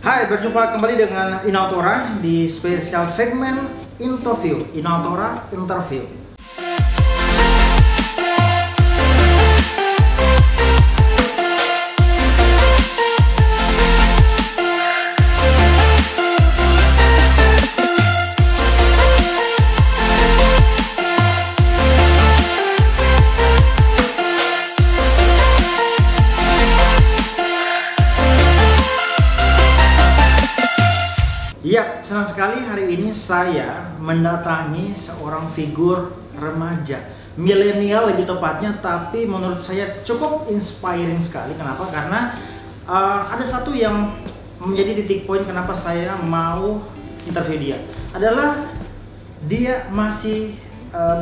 Hai, berjumpa kembali dengan Inautora di spesial segmen Interview. Inautora Interview. Ya, senang sekali hari ini saya mendatangi seorang figur remaja, milenial lebih tepatnya, tapi menurut saya cukup inspiring sekali. Kenapa? Karena ada satu yang menjadi titik poin kenapa saya mau interview dia. Adalah dia masih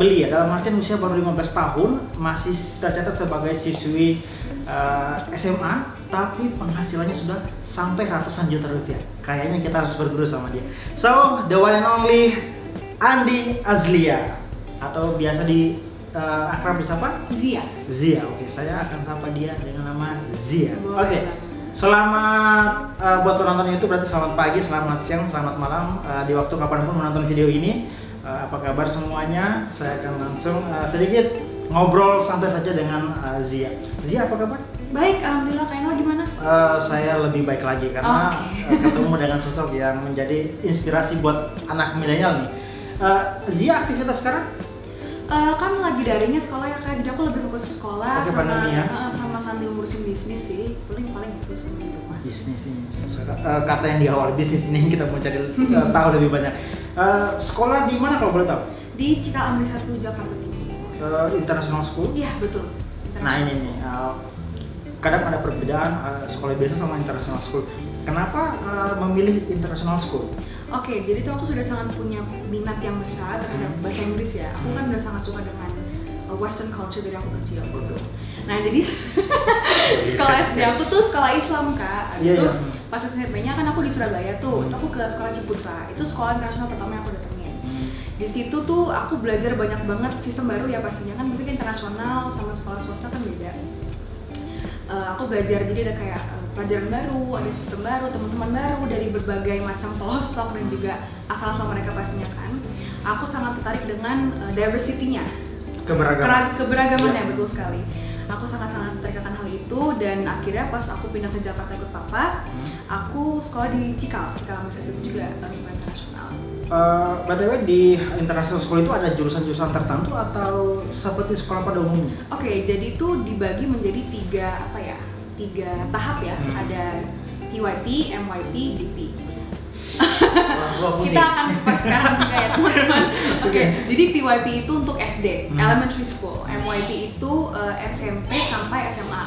belia, dalam artian usia baru 15 tahun, masih tercatat sebagai siswi SMA, tapi penghasilannya sudah sampai ratusan juta rupiah. Kayaknya kita harus berguru sama dia. So, the one and only Andi Azlia, atau biasa di akrab disapa Zia. Zia. Oke, saya akan sapa dia dengan nama Zia. Oke. Selamat buat penonton YouTube, berarti selamat pagi, selamat siang, selamat malam, di waktu kapanpun menonton video ini. Apa kabar semuanya? Saya akan langsung sedikit ngobrol santai saja dengan Zia. Zia, apa kabar? Baik, alhamdulillah. Kayaknya gimana? Saya lebih baik lagi karena ketemu dengan sosok yang menjadi inspirasi buat anak milenial nih. Zia, aktivitas sekarang? Kan lagi daringnya sekolah ya Kak, jadi aku lebih fokus ke sekolah Oke, sama, pandemi ya? sama sambil ngurusin bisnis sih. Paling itu sama di rumah. Bisnis ini, kata yang di awal bisnis ini kita mau cari tahu lebih banyak. Sekolah di mana kalau boleh tahu? Di Cikaamri 1, Jakarta Timur. International School? Iya, betul. Nah ini nih, kadang ada perbedaan sekolah biasa sama international school. Kenapa memilih international school? Oke, jadi tuh aku sudah sangat punya minat yang besar terhadap bahasa Inggris ya. Aku kan udah sangat suka dengan Western culture dari aku kecil. Betul. Nah jadi sekolah SD aku tuh sekolah Islam Kak. Abis itu pas SMP-nya kan aku di Surabaya tuh, aku ke sekolah Ciputra. Itu sekolah internasional pertama yang aku datengin. Di situ tuh aku belajar banyak banget sistem baru ya pastinya kan, misalnya internasional sama sekolah swasta kan beda. Aku belajar jadi ada kayak pelajaran baru, ada sistem baru, teman-teman baru dari berbagai macam pelosok dan juga asal-asal mereka pastinya kan. Aku sangat tertarik dengan diversity-nya, keberagamannya, betul sekali. Aku sangat-sangat tertarik akan hal itu dan akhirnya pas aku pindah ke Jakarta ikut papa, aku sekolah di Cikaamri 1 juga sekolah internasional. BTW di international school itu ada jurusan-jurusan tertentu atau seperti sekolah pada umumnya? Oke, jadi itu dibagi menjadi tiga tahap ya. Ada PYP, MYP, DP. Kita akan kupas sekarang juga ya teman-teman. Oke, jadi PYP itu untuk SD, elementary school. MYP itu SMP sampai SMA.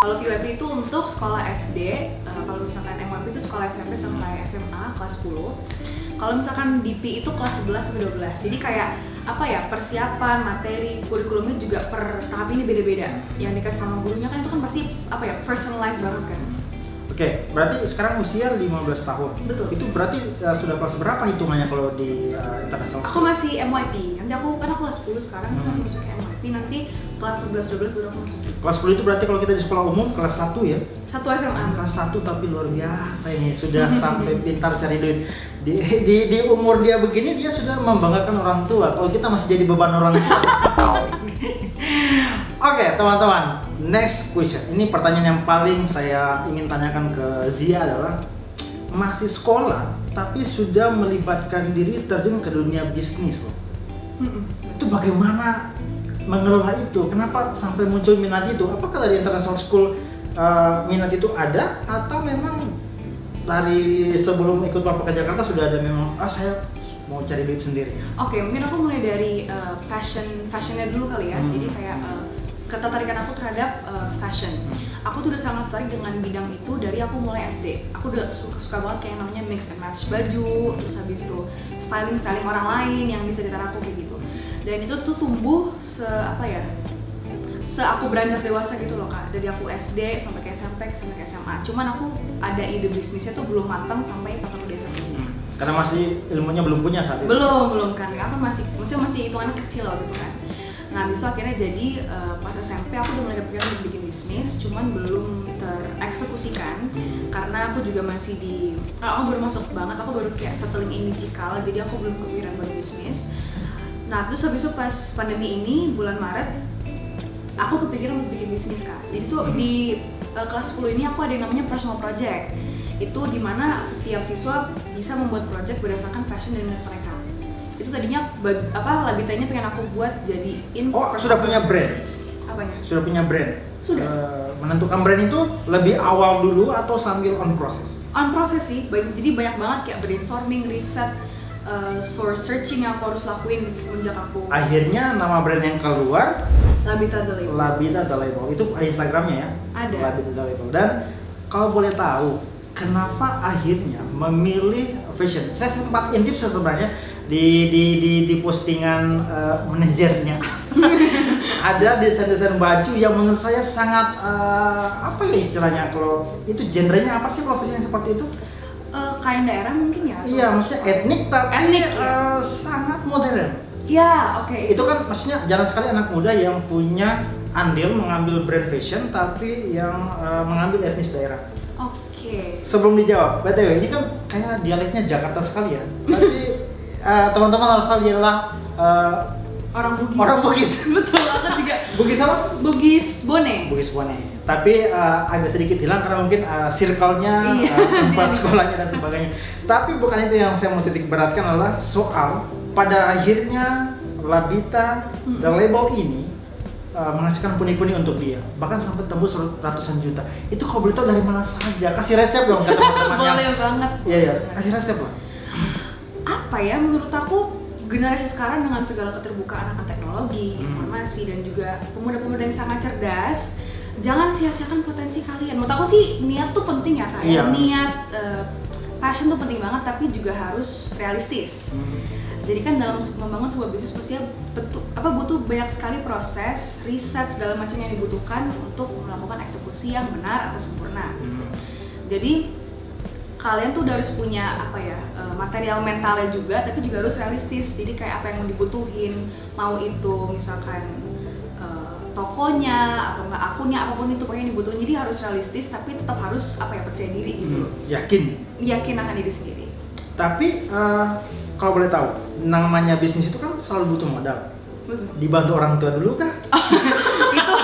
Kalau PYP itu untuk sekolah SD, kalau misalkan MYP itu sekolah SMP sampai SMA kelas 10. Kalau misalkan DP itu kelas 11 sampai 12. Jadi kayak apa ya, persiapan, materi, kurikulumnya juga per tahap ini beda-beda. Yang dikasih sama gurunya kan itu kan pasti apa ya, personalized banget kan. Oke, berarti sekarang usia 15 tahun. Betul. Itu berarti sudah kelas berapa hitungannya kalau di international Aku school? masih MYP. Nanti aku kan aku kelas 10 sekarang, masih masuk ke MYP. Nanti kelas 11 12 baru aku masuk. Kelas 10 itu berarti kalau kita di sekolah umum kelas 1 ya? 1 SMA. Kelas 1 tapi luar biasa ini, sudah sampai pintar cari duit. Di umur dia begini dia sudah membanggakan orang tua. Kalau kita masih jadi beban orang tua. Oke, teman-teman, next question. Ini pertanyaan yang paling saya ingin tanyakan ke Zia adalah masih sekolah tapi sudah melibatkan diri terjun ke dunia bisnis loh. Itu bagaimana mengelola itu? Kenapa sampai muncul minat itu? Apakah dari international school minat itu ada atau memang dari sebelum ikut Papa ke Jakarta sudah ada memang saya mau cari duit sendiri? Oke, mungkin aku mulai dari fashionnya dulu kali ya. Jadi kayak ketertarikan aku terhadap fashion. Aku tuh udah sangat tertarik dengan bidang itu dari aku mulai SD. Aku udah suka banget kayak namanya mix and match baju, terus habis itu styling orang lain yang di sekitar aku kayak gitu. Dan itu tuh tumbuh aku beranjak dewasa gitu loh Kak. Dari aku SD sampai ke SMP sampai ke SMA. Cuman aku ada ide bisnisnya tuh belum matang sampai pas aku di SMP. Karena masih ilmunya belum punya saat itu. Belum kan. Aku masih hitungannya kecil waktu itu kan. Nah, abis itu akhirnya jadi pas SMP aku udah mulai kepikiran untuk bikin bisnis, cuman belum eksekusikan karena aku juga masih aku baru masuk banget, aku baru kayak settling in digital, jadi aku belum kepikiran buat bisnis. Nah terus habis itu pas pandemi ini bulan Maret aku kepikiran untuk bikin bisnis Kak. Jadi tuh di kelas 10 ini aku ada yang namanya personal project. Itu dimana setiap siswa bisa membuat project berdasarkan passion dan minat mereka. Itu tadinya Labita ini pengen aku buat jadiin. Oh sudah punya brand? Apanya? Sudah punya brand? Sudah. Menentukan brand itu lebih awal dulu atau sambil on process? On process sih, jadi banyak banget kayak brainstorming, riset, source searching yang aku harus lakuin semenjak aku. Akhirnya nama brand yang keluar Labita The Label. Labita The Label. Itu ada Instagramnya ya? Ada. Labita The Label. Dan kalau boleh tahu, kenapa akhirnya memilih fashion? Saya sempat intip sebenarnya di postingan manajernya. Ada desain-desain baju yang menurut saya sangat apa ya istilahnya, kalau itu genrenya apa sih kalau fashion seperti itu? Kain daerah mungkin ya? Iya, maksudnya etnik tapi etnik, sangat modern. Ya, oke. Itu kan maksudnya jarang sekali anak muda yang punya andil mengambil brand fashion tapi yang mengambil etnis daerah. Oke. Sebelum dijawab, BTW ini kan kayak dialeknya Jakarta sekali ya. Tapi teman-teman harus tahu dia adalah orang Bugis. Orang Bugis. Betul banget juga. Bugis apa? Bugis Bone. Bugis Bone. Tapi agak sedikit hilang karena mungkin circle-nya, tempat sekolahnya dan sebagainya. Tapi bukan itu yang saya mau titik beratkan, adalah soal pada akhirnya Labita The Label ini menghasilkan pundi-pundi untuk dia, bahkan sampai tembus ratusan juta. Itu kalau boleh tahu dari mana saja? Kasih resep dong ke teman-teman yang. Boleh banget. Iya, kasih resep lah. Apa ya, menurut aku generasi sekarang dengan segala keterbukaan akan teknologi, informasi, dan juga pemuda-pemuda yang sangat cerdas, jangan sia-siakan potensi kalian. Menurut aku sih niat tuh penting ya Kak. Iya. Niat, passion tuh penting banget, tapi juga harus realistis. Jadi kan dalam membangun sebuah bisnis pastinya butuh banyak sekali proses, riset, segala macam yang dibutuhkan untuk melakukan eksekusi yang benar atau sempurna. Jadi kalian tuh udah harus punya material mentalnya juga, tapi juga harus realistis. Jadi kayak apa yang mau dibutuhin, mau itu misalkan tokonya atau enggak akunnya, apapun itu pokoknya dibutuhin. Jadi harus realistis, tapi tetap harus percaya diri gitu. Yakin akan diri sendiri. Tapi kalau boleh tahu, namanya bisnis itu kan selalu butuh modal. Dibantu orang tua dulu kah? Itu.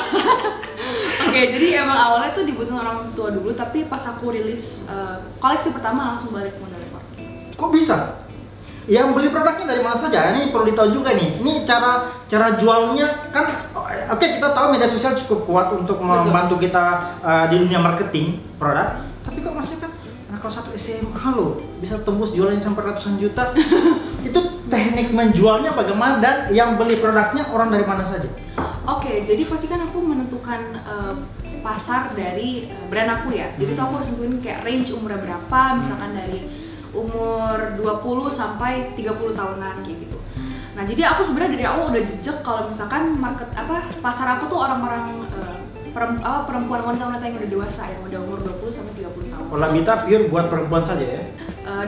Oke, jadi emang awalnya tuh dibutuhin orang tua dulu, tapi pas aku rilis koleksi pertama langsung balik modal rekor. Kok bisa? Yang beli produknya dari mana saja? Ini perlu ditahu juga nih. Ini cara jualnya kan, oke, kita tahu media sosial cukup kuat untuk membantu kita di dunia marketing produk. Tapi kok maksudnya kan anak kelas 1 SMA loh bisa tembus jualannya sampai ratusan juta. Itu teknik menjualnya bagaimana, dan yang beli produknya orang dari mana saja? Oke, jadi pasti kan aku menentukan pasar dari brand aku ya. Jadi tuh aku harus tentuin kayak range umurnya berapa, misalkan dari umur 20 sampai 30 tahunan kayak gitu. Nah, jadi aku sebenarnya dari awal udah jejak kalau misalkan pasar aku tuh orang-orang perempuan wanita yang udah dewasa, yang udah umur 20 sampai 30 tahun. Kalau Labita pure buat perempuan saja ya.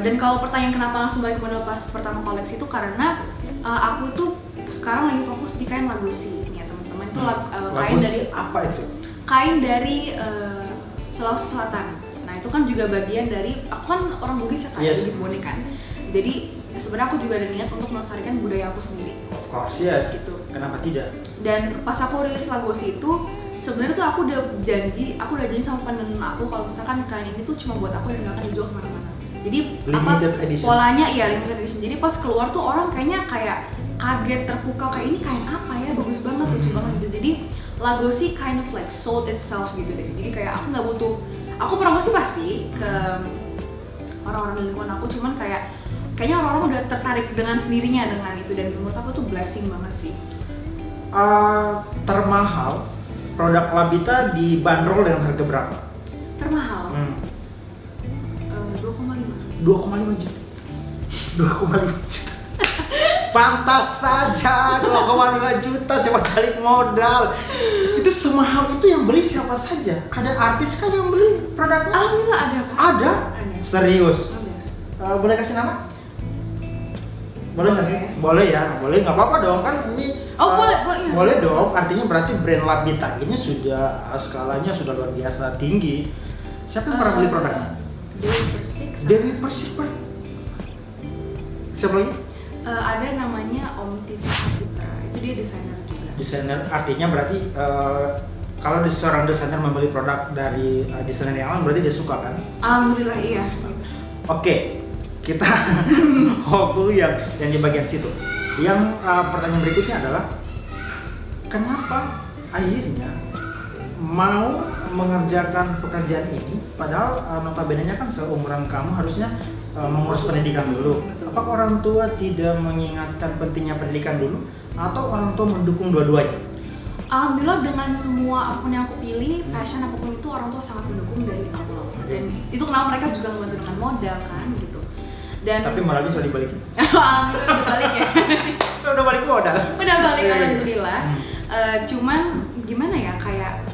Dan kalau pertanyaan kenapa langsung balik modal pas pertama koleksi itu karena aku itu sekarang lagi fokus di kain Lagosi nih ya teman-teman. Itu kain dari apa itu? Kain dari Sulawesi Selatan. Nah, itu kan juga bagian dari, aku kan orang Bugis ya kan, Bugis Bone kan. Jadi sebenarnya aku juga ada niat untuk melestarikan budaya aku sendiri. Of course, yes. Gitu. Kenapa tidak? Dan pas aku rilis Lagosi itu, sebenarnya tuh aku udah janji sama penenun aku kalau misalkan kain ini tuh cuma buat aku dan gak akan dijual kemana-mana. Jadi limited edition. Polanya limited edition. Jadi pas keluar tuh orang kayaknya kayak kaget, terpukau, kayak ini kain apa ya, bagus banget, lucu banget gitu. Jadi Lagosi kind of like sold itself gitu deh. Jadi kayak aku nggak butuh, aku promosi pasti ke orang-orang di lingkungan aku, cuman kayaknya orang-orang udah tertarik dengan sendirinya dengan itu, dan menurut aku tuh blessing banget sih. Termahal produk Labita dibanderol dengan harga berapa? Termahal? 2,5 juta. 2,5 juta. Pantas saja 2,5 juta siapa balik modal. Itu semahal itu yang beli siapa saja? Ada artis kan yang beli produknya? Alhamdulillah ada. Ada? Serius? Ada. Boleh kasih nama? Boleh nggak sih? Boleh ya, boleh, nggak apa-apa dong kan ini. Boleh. Boleh dong, artinya berarti brand Labita ini sudah skalanya sudah luar biasa tinggi. Siapa yang pernah beli produknya? Dewi Persik. Dewi Persik, Pak. Siapa lagi? Ada namanya Om Titi Saputra, itu dia desainer juga. Desainer, artinya berarti kalau seorang desainer membeli produk dari desainer yang lain berarti dia suka kan? Alhamdulillah iya. Oke, kita hold dulu yang di bagian situ. Yang pertanyaan berikutnya adalah kenapa akhirnya mau mengerjakan pekerjaan ini padahal notabene-nya kan seumuran kamu harusnya mengurus pendidikan dulu. Apakah orang tua tidak mengingatkan pentingnya pendidikan dulu atau orang tua mendukung dua-duanya? Alhamdulillah dengan semua apapun yang aku pilih, passion apapun itu orang tua sangat mendukung dari awal. Dan itu kenapa mereka juga membantu dengan modal kan gitu. Dan tapi moralnya sudah dibalikin. Alhamdulillah udah balik ya. Udah balik modal. Udah balik alhamdulillah. Cuman gimana ya, kayak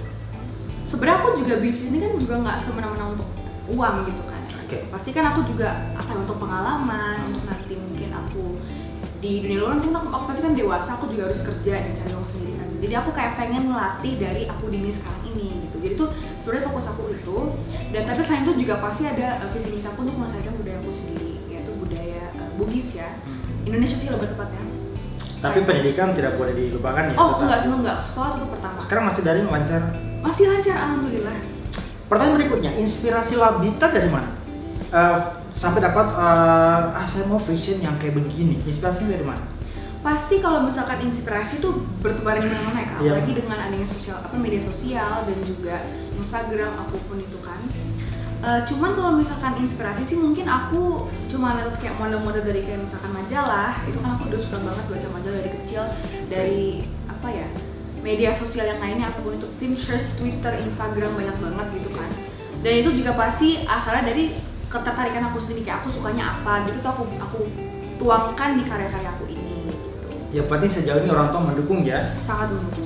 sebenarnya aku juga bisnis ini kan juga nggak semena-mena untuk uang gitu kan. Pasti kan aku juga akan untuk pengalaman, untuk nanti mungkin aku di dunia luar nanti aku pasti kan dewasa, aku juga harus kerja dan cari uang sendiri kan. Jadi aku kayak pengen melatih dari aku dini sekarang ini gitu. Jadi tuh sebenarnya fokus aku itu. Dan tapi selain itu juga pasti ada visi misi aku untuk melestarikan budaya aku sendiri, yaitu budaya Bugis ya. Indonesia sih lebih tepatnya. Tapi pendidikan tidak boleh dilupakan ya? Oh enggak, sekolah tetap pertama. Sekarang masih daring lancar? Masih lancar alhamdulillah. Pertanyaan berikutnya, inspirasi Labita dari mana? Sampai dapat saya mau fashion yang kayak begini, inspirasinya dari mana? Pasti kalau misalkan inspirasi tuh bertebaran di mana-mana ya Kak, apalagi dengan adanya media sosial dan juga Instagram apapun itu kan. Cuman kalau misalkan inspirasi sih mungkin aku cuma lihat kayak model-model dari kayak misalkan majalah, itu kan aku udah suka banget baca majalah dari kecil, dari apa ya, media sosial yang lainnya apapun itu, Pinterest, Twitter, Instagram banyak banget gitu kan. Dan itu juga pasti asalnya dari ketertarikan aku sendiri, kayak aku sukanya apa gitu tuh aku tuangkan di karya-karya aku ini gitu. Ya penting sejauh ini orang tua mendukung ya? Sangat mendukung.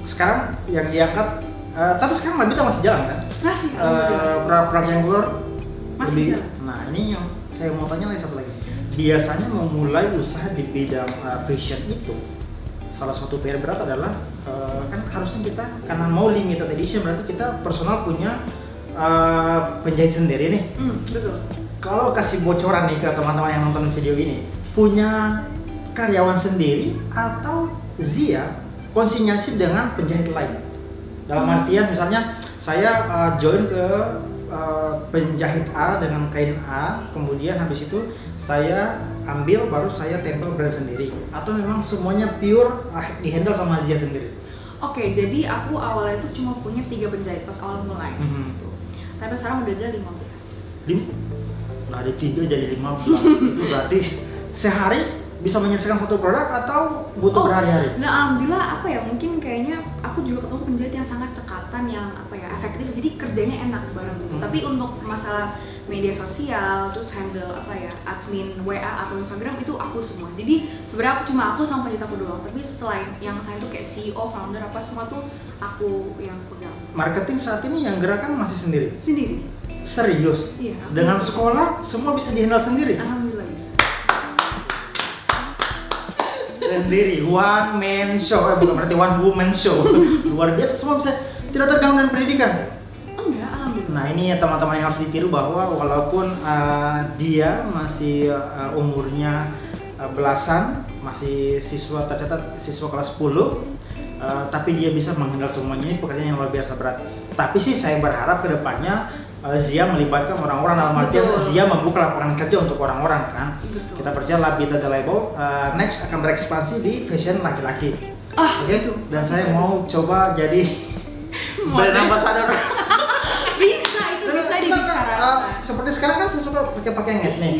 Sekarang yang diangkat, tapi sekarang Labita masih jalan kan? Masih. Produk yang keluar masih jalan. Nah ini yang saya mau tanya lagi satu lagi. Biasanya memulai usaha di bidang fashion itu salah satu PR berat adalah kan harusnya kita karena mau limited edition berarti kita personal punya penjahit sendiri nih. Betul. Kalau kasih bocoran nih ke teman-teman yang nonton video ini, punya karyawan sendiri atau Zia konsinyasi dengan penjahit lain? Dalam artian misalnya saya join ke penjahit A dengan kain A, kemudian habis itu saya ambil baru saya tempel brand sendiri, atau memang semuanya pure dihandle sama Zia sendiri? Oke, jadi aku awalnya itu cuma punya 3 penjahit pas awal mulai gitu. Tapi sekarang udah ada 15. Nah, dari 3 jadi 15 itu berarti sehari bisa menyelesaikan satu produk atau butuh berhari-hari? Nah, alhamdulillah apa ya, mungkin kayaknya aku juga ketemu penjahit yang sangat cekatan, yang apa ya, efektif, jadi kerjanya enak bareng gitu. Tapi untuk masalah media sosial, terus handle apa ya, admin WA atau Instagram itu aku semua. Jadi sebenarnya aku sama penjahit aku doang. Tapi selain yang saya tuh kayak CEO, founder apa semua tuh aku yang pegang. Marketing saat ini yang gerakan masih sendiri? Sendiri. Serius? Iya. Dengan sekolah semua bisa dihandle sendiri? Alhamdulillah bisa. Sendiri, one man show, bukan berarti one woman show. Luar biasa, semua bisa, tidak terganggu dengan pendidikan? Enggak, alhamdulillah. Nah ini teman-teman yang harus ditiru bahwa walaupun dia masih umurnya belasan, masih siswa tercatat siswa kelas 10, tapi dia bisa menghandle semuanya. Ini pekerjaan yang luar biasa berat. Tapi sih saya berharap kedepannya Zia melibatkan orang-orang, dalam artian Zia membuka lapangan kerja untuk orang-orang kan. Betul. Kita percaya Labita The Label next akan berekspansi di fashion laki-laki. Oke itu, dan saya mau coba jadi brand ambassador. Bisa, itu bisa dibicarakan. Seperti sekarang kan saya suka pakai yang etnik.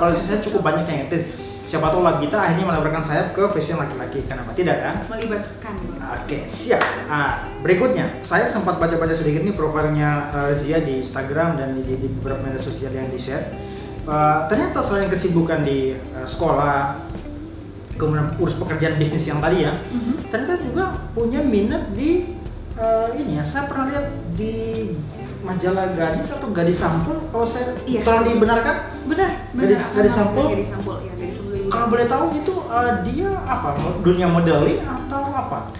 Koleksi saya cukup banyak yang etnis. Siapa tahu Labita akhirnya melebarkan sayap ke fashion laki-laki, kenapa tidak kan? Melibatkan. Oke, siap. Berikutnya, saya sempat baca-baca sedikit nih profilnya Zia di Instagram dan di beberapa media sosial yang di-share. Ternyata selain kesibukan di sekolah, kemudian urus pekerjaan bisnis yang tadi ya, ternyata juga punya minat di ini ya. Saya pernah lihat di majalah Gadis atau Gadis Sampul, kalau saya tolong dibenarkan? Benar. Gadis Sampul. Gadis Sampul, ya Gadis Sampul. Kalau boleh tahu itu dia apa? Dunia modeling atau apa?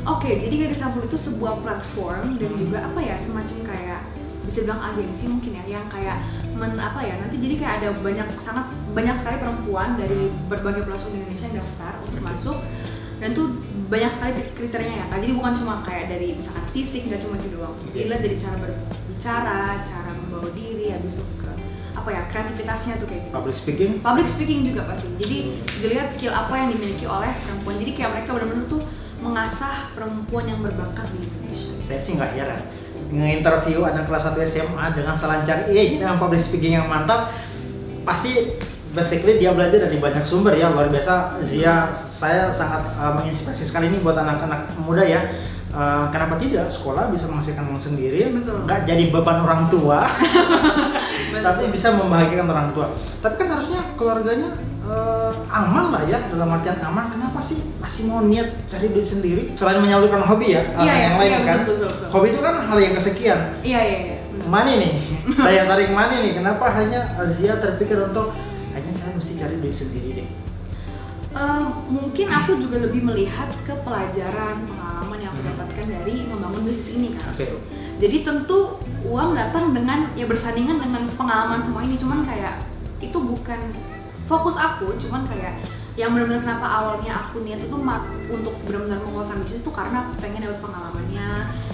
Oke, jadi Gadis Sampul itu sebuah platform dan juga apa ya, semacam kayak bisa bilang agensi mungkin ya, yang kayak nanti jadi kayak ada sangat banyak sekali perempuan dari berbagai pelosok di Indonesia yang daftar untuk masuk, dan tuh banyak sekali kriterianya ya Kak. Jadi bukan cuma kayak dari misalkan fisik, nggak cuma itu doang. Dilihat dari cara berbicara, cara membawa diri, habis itu ke kreativitasnya tuh kayak gitu. Public speaking juga pasti. Jadi dilihat skill apa yang dimiliki oleh perempuan. Jadi kayak mereka benar-benar tuh mengasah perempuan yang berbakat di Indonesia. Saya sih nggak heran nge-interview anak kelas 1 SMA dengan selancar dengan public speaking yang mantap, pasti basically dia belajar dari banyak sumber ya, luar biasa. Zia, saya sangat menginspirasi sekali ini buat anak-anak muda ya. Kenapa tidak sekolah bisa menghasilkan uang sendiri, nggak jadi beban orang tua, tapi bisa membahagiakan orang tua. Tapi kan harusnya keluarganya aman lah ya, dalam artian aman. Kenapa sih masih mau niat cari duit sendiri selain menyalurkan hobi ya? Yang lain kan, betul. Hobi itu kan hal yang kesekian. Iya. Mana nih, daya tarik mana nih? Kenapa hanya Zia terpikir untuk kayaknya saya mesti cari duit sendiri deh? Mungkin aku juga lebih melihat ke pelajaran pengalaman yang aku dapatkan dari membangun bisnis ini kan. Jadi tentu uang datang dengan bersandingan dengan pengalaman semua ini, cuman kayak itu bukan fokus aku, cuman kayak yang benar-benar kenapa awalnya aku niat itu untuk benar-benar mengeluarkan bisnis itu karena aku pengen dapat pengalamannya,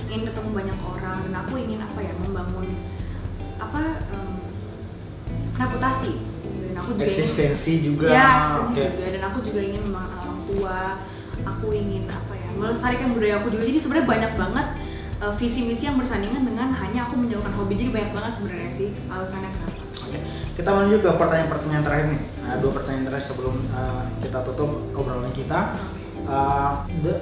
ingin ketemu banyak orang, dan aku ingin membangun reputasi. Dan aku juga eksistensi juga. Dan aku juga ingin membanggakan orang tua. Aku ingin melestarikan budaya aku juga. Jadi sebenarnya banyak banget visi misi yang bersandingan dengan hanya aku menjalankan hobi. Jadi banyak banget sebenarnya sih alasannya kenapa. Kita menuju ke pertanyaan-pertanyaan terakhir nih. 2 pertanyaan terakhir sebelum kita tutup obrolan kita.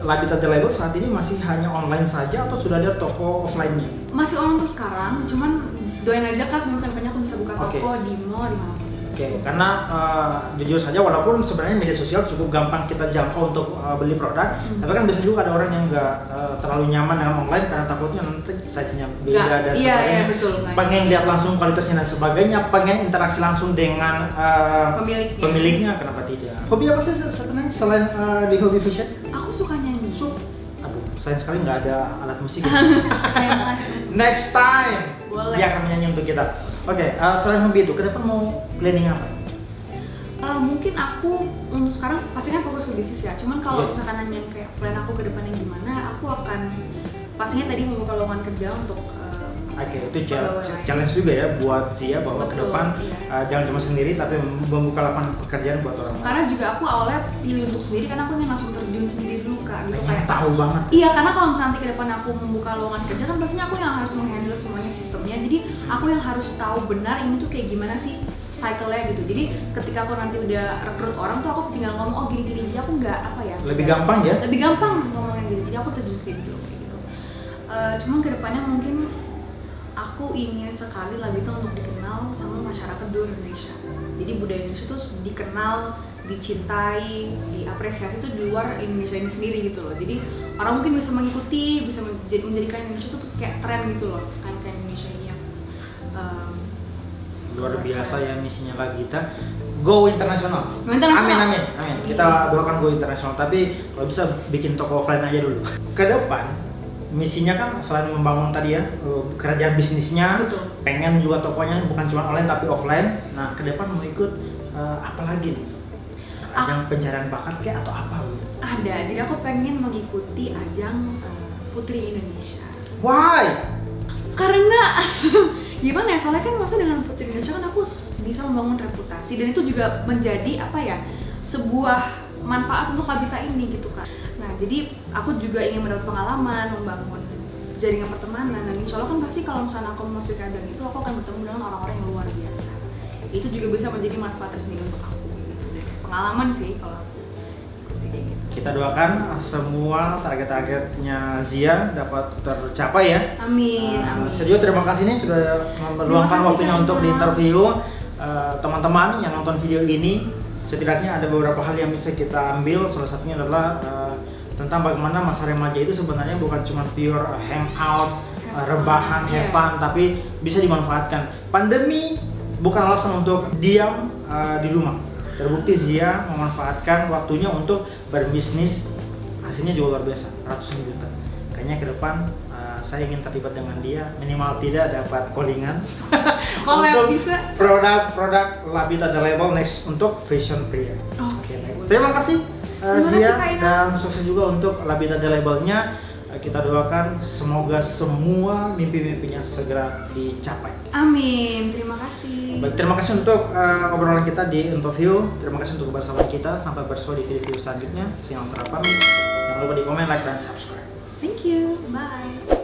Labita The Label saat ini masih hanya online saja atau sudah ada toko offline-nya? Masih online tuh sekarang, cuman doain aja Kak, semoga kedepannya aku bisa buka toko di mall, di mana. Karena jujur saja walaupun sebenarnya media sosial cukup gampang kita jangkau untuk beli produk, tapi kan bisa juga ada orang yang nggak terlalu nyaman dengan online karena takutnya nanti size-nya beda dan sebagainya. Betul, pengen lihat langsung kualitasnya dan sebagainya, pengen interaksi langsung dengan pemiliknya, kenapa tidak? Hobi apa sih sebenarnya selain di hobi fashion? Aku suka nyanyi. Aduh, sayang sekali nggak ada alat musik. Sayang banget. Next time boleh. Dia akan menyanyi untuk kita. Selain hobi itu, ke depan mau planning apa? Mungkin aku untuk sekarang pasti kan fokus ke bisnis ya. Cuman kalau misalkan nanya kayak plan aku ke depannya gimana, aku akan pastinya tadi membuka lowongan kerja untuk itu challenge juga ya buat Zia bahwa ke depan jangan cuma sendiri tapi membuka lapangan pekerjaan buat orang lain. Karena juga aku awalnya pilih untuk sendiri karena aku ingin langsung terjun sendiri dulu Kak. Gitu kayak tahu banget. Iya, karena kalau misalnya nanti ke depan aku membuka lowongan kerja kan pastinya aku yang harus menghandle semuanya sistemnya. Jadi aku yang harus tahu benar ini tuh kayak gimana sih cycle-nya gitu. Jadi ketika aku nanti udah rekrut orang tuh aku tinggal ngomong gini-gini. Jadi aku nggak lebih gampang ya? Lebih gampang ngomongnya gitu. Jadi aku terjun sendiri dulu kayak gitu. Cuman ke depannya mungkin aku ingin sekali Labita untuk dikenal sama masyarakat di Indonesia. Jadi budaya Indonesia tuh dikenal, dicintai, diapresiasi tuh di luar Indonesia ini sendiri gitu loh. Jadi orang mungkin bisa mengikuti, bisa menjadikan Indonesia tuh kayak tren gitu loh, kan kayak Indonesia ini yang luar biasa ya misinya Labita. Go internasional. Amin. Kita doakan go internasional. Tapi kalau bisa bikin toko offline aja dulu. Ke depan misinya kan selain membangun tadi ya kerajaan bisnisnya, pengen juga tokonya bukan cuma online tapi offline. Nah, ke depan mau ikut apa lagi nih? Ajang pencarian bakat kayak atau apa gitu? Ada, jadi aku pengen mengikuti ajang Putri Indonesia. Why? Karena gimana ya, soalnya kan masa dengan Putri Indonesia kan aku bisa membangun reputasi dan itu juga menjadi sebuah manfaat untuk Labita ini gitu kan. Nah, jadi aku juga ingin mendapat pengalaman, membangun jaringan pertemanan, dan insya Allah kan pasti kalau misalnya aku masuk ke ajang itu aku akan bertemu dengan orang-orang yang luar biasa. Itu juga bisa menjadi manfaat tersendiri untuk aku gitu. Jadi pengalaman sih kalau gitu. Kita doakan semua target-targetnya Zia dapat tercapai ya. Amin. Sergio, terima kasih nih sudah meluangkan waktunya untuk diinterview teman-teman yang nonton video ini. Setidaknya ada beberapa hal yang bisa kita ambil. Salah satunya adalah tentang bagaimana masa remaja itu sebenarnya bukan cuma pure hangout, rebahan, have fun, tapi bisa dimanfaatkan. Pandemi bukan alasan untuk diam di rumah. Terbukti Zia memanfaatkan waktunya untuk berbisnis hasilnya juga luar biasa, ratusan juta. Kayaknya ke depan saya ingin terlibat dengan dia, minimal tidak dapat callingan Kalau bisa produk Labita The Label next untuk fashion pria. Oke, baik. Terima kasih Zia, dan sukses juga untuk Labita The Labelnya. Kita doakan semoga semua mimpi-mimpinya segera dicapai. Amin, terima kasih. Baik, terima kasih untuk obrolan kita di interview. Terima kasih untuk kebersamaan kita. Sampai bersua di video-video selanjutnya. Saya Antara pamit. Jangan lupa di komen, like, dan subscribe. Thank you, bye.